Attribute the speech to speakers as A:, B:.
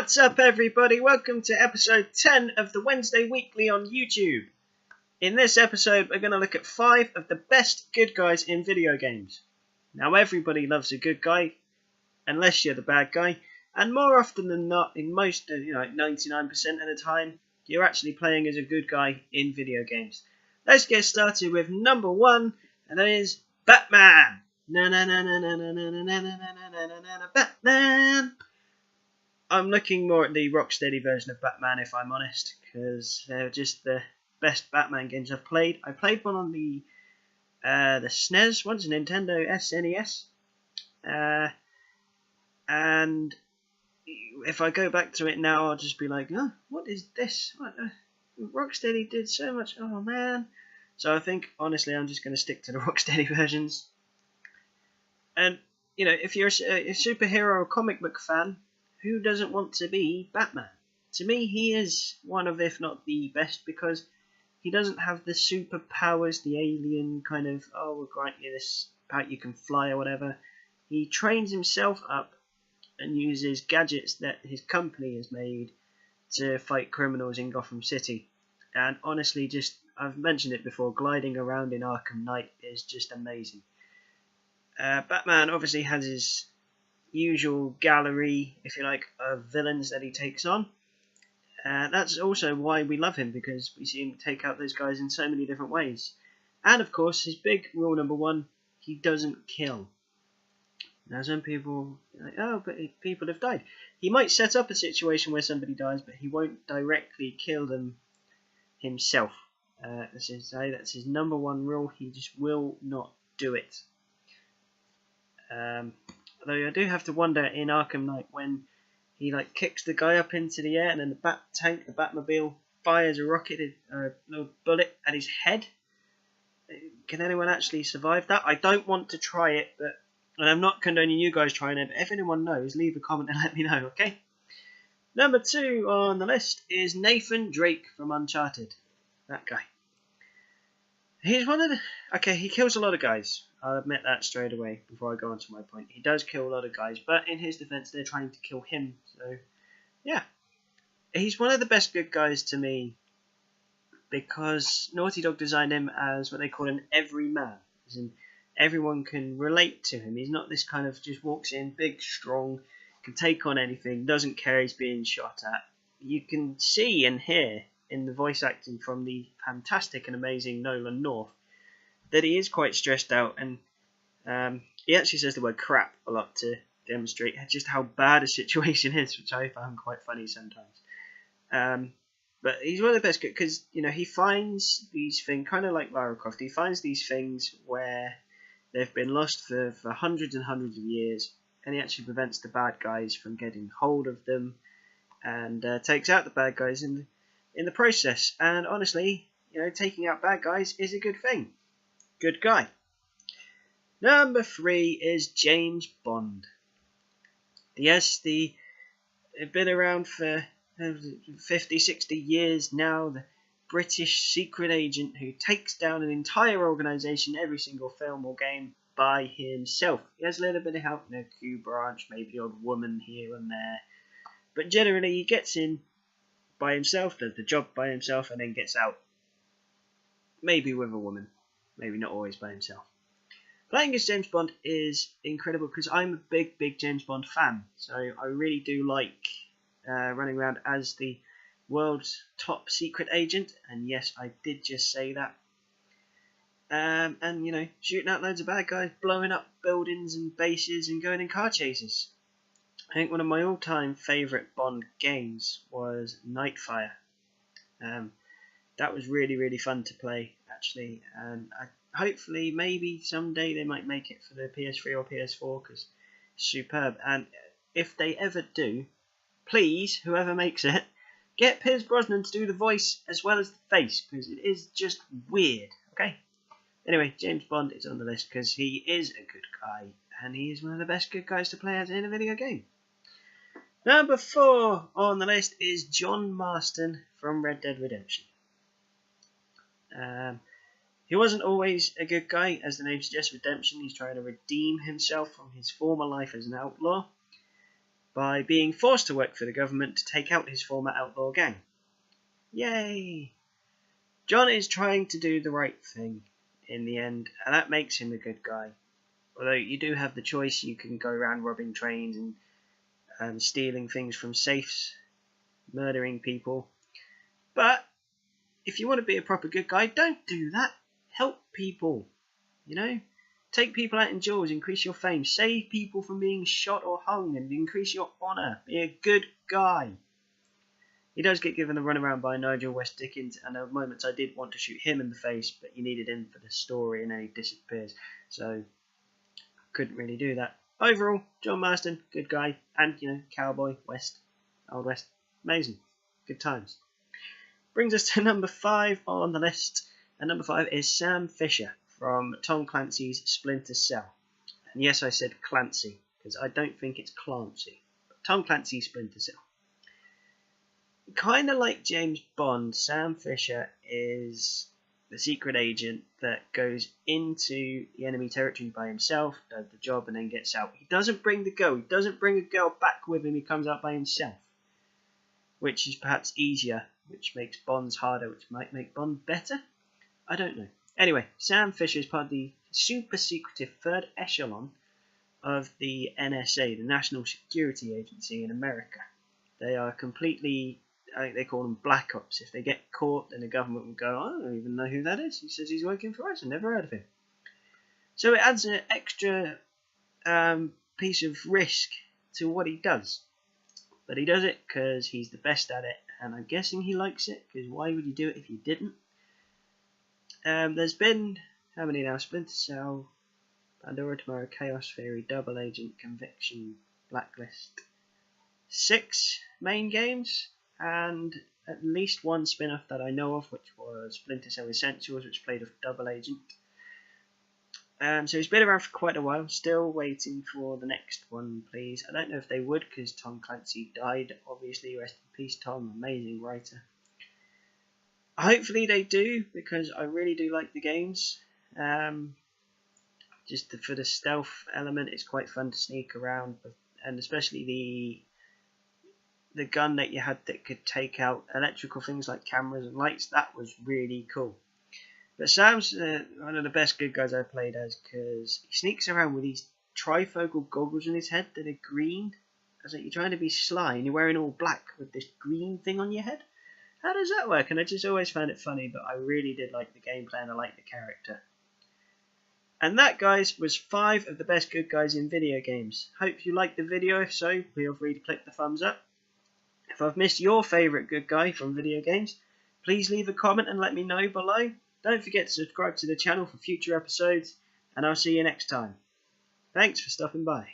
A: What's up, everybody? Welcome to episode 10 of the Wednesday Weekly on YouTube. In this episode, we're going to look at 5 of the best good guys in video games. Now, everybody loves a good guy, unless you're the bad guy, and more often than not, in most, 99% of the time, you're actually playing as a good guy in video games. Let's get started with number 1, and that is Batman. Batman. I'm looking more at the Rocksteady version of Batman, if I'm honest, because they're just the best Batman games I've played. I played one on the SNES once, Nintendo SNES, and if I go back to it now, I'll just be like, oh, what is this? Rocksteady did so much, oh man. So I think, honestly, I'm just going to stick to the Rocksteady versions. And, if you're a superhero or comic book fan, who doesn't want to be Batman? To me, he is one of, if not the best, because he doesn't have the superpowers, the alien kind of, oh, we'll grant you this power, you can fly or whatever. He trains himself up and uses gadgets that his company has made to fight criminals in Gotham City. And honestly, I've mentioned it before, gliding around in Arkham Knight is just amazing. Batman obviously has his usual gallery, if you like, of villains that he takes on. That's also why we love him, because we see him take out those guys in so many different ways. And of course, his big rule number 1, he doesn't kill. Now some people are like, oh, but people have died. He might set up a situation where somebody dies, but he won't directly kill them himself. That's his number 1 rule. He just will not do it. Although I do have to wonder in Arkham Knight when he kicks the guy up into the air and then the Batmobile fires a little bullet at his head. Can anyone actually survive that? I don't want to try it, and I'm not condoning you guys trying it, but if anyone knows, leave a comment and let me know, okay? Number 2 on the list is Nathan Drake from Uncharted. That guy. He's one of the... Okay, he kills a lot of guys. I'll admit that straight away before I go on to my point. He does kill a lot of guys, but in his defense, they're trying to kill him. So, yeah. He's one of the best good guys to me because Naughty Dog designed him as what they call an everyman. As in, everyone can relate to him. He's not this kind of just walks in, big, strong, can take on anything, doesn't care he's being shot at. You can see and hear in the voice acting from the fantastic and amazing Nolan North that he is quite stressed out, and he actually says the word crap a lot to demonstrate just how bad a situation is, which I found quite funny sometimes. But he's one of the best because he finds these things, kind of like Lara Croft. He finds these things where they've been lost for hundreds and hundreds of years, and he actually prevents the bad guys from getting hold of them, and takes out the bad guys in the process. And honestly, taking out bad guys is a good thing. Good guy. Number 3 is James Bond. Yes, they've been around for 50, 60 years now. The British secret agent who takes down an entire organisation every single film or game by himself. He has a little bit of help in a Q branch, maybe odd woman here and there. But generally he gets in by himself, does the job by himself, and then gets out. Maybe with a woman. Maybe not always by himself. Playing as James Bond is incredible because I'm a big, big James Bond fan. So I really do like running around as the world's top secret agent. And yes, I did just say that. And, shooting out loads of bad guys, blowing up buildings and bases and going in car chases. I think one of my all-time favourite Bond games was Nightfire. That was really, really fun to play, actually. And hopefully, maybe someday they might make it for the PS3 or PS4, because it's superb. And if they ever do, please, whoever makes it, get Pierce Brosnan to do the voice as well as the face, because it is just weird, okay? Anyway, James Bond is on the list because he is a good guy, and he is one of the best good guys to play as in a video game. Number 4 on the list is John Marston from Red Dead Redemption. He wasn't always a good guy, as the name suggests, redemption. He's trying to redeem himself from his former life as an outlaw. by being forced to work for the government to take out his former outlaw gang. Yay! John is trying to do the right thing in the end, and that makes him a good guy. Although you do have the choice, you can go around robbing trains and stealing things from safes, murdering people. But if you want to be a proper good guy, don't do that. Help people, you know? Take people out in jails, increase your fame, save people from being shot or hung, and increase your honour. Be a good guy. He does get given a runaround by Nigel West Dickens, and at moments I did want to shoot him in the face, but you needed him for the story, and then he disappears. So, couldn't really do that. Overall, John Marston, good guy, and, you know, cowboy, West, Old West, amazing. Good times. Brings us to number 5 on the list, and number 5 is Sam Fisher from Tom Clancy's Splinter Cell. And yes, I said Clancy, because I don't think it's Clancy, but Tom Clancy's Splinter Cell. Kind of like James Bond, Sam Fisher is the secret agent that goes into the enemy territory by himself, does the job, and then gets out. He doesn't bring the girl. He doesn't bring a girl back with him. He comes out by himself, which is perhaps easier, which makes Bonds harder, which might make Bond better. I don't know. Anyway, Sam Fisher is part of the super secretive third echelon of the NSA, the National Security Agency in America. They are completely, I think they call them black ops. If they get caught, then the government will go, I don't even know who that is. He says he's working for us. I never heard of him. So it adds an extra piece of risk to what he does. But he does it because he's the best at it, and I'm guessing he likes it, because why would you do it if you didn't? There's been, how many now? Splinter Cell, Pandora Tomorrow, Chaos Theory, Double Agent, Conviction, Blacklist. 6 main games, and at least one spin-off that I know of, which was Splinter Cell Essentials, which played with Double Agent. So he's been around for quite a while, still waiting for the next one, please. I don't know if they would, because Tom Clancy died, obviously. Rest in peace, Tom, amazing writer. Hopefully they do, because I really do like the games. Just for the stealth element, it's quite fun to sneak around, and especially the gun that you had that could take out electrical things like cameras and lights. That was really cool. But Sam's one of the best good guys I've played as, because he sneaks around with these trifocal goggles on his head that are green. As like you're trying to be sly and you're wearing all black with this green thing on your head. How does that work? And I just always found it funny, but I really did like the gameplay and I liked the character. And that, guys, was 5 of the best good guys in video games. Hope you liked the video. If so, feel free to click the thumbs up. If I've missed your favourite good guy from video games, please leave a comment and let me know below. Don't forget to subscribe to the channel for future episodes, and I'll see you next time. Thanks for stopping by.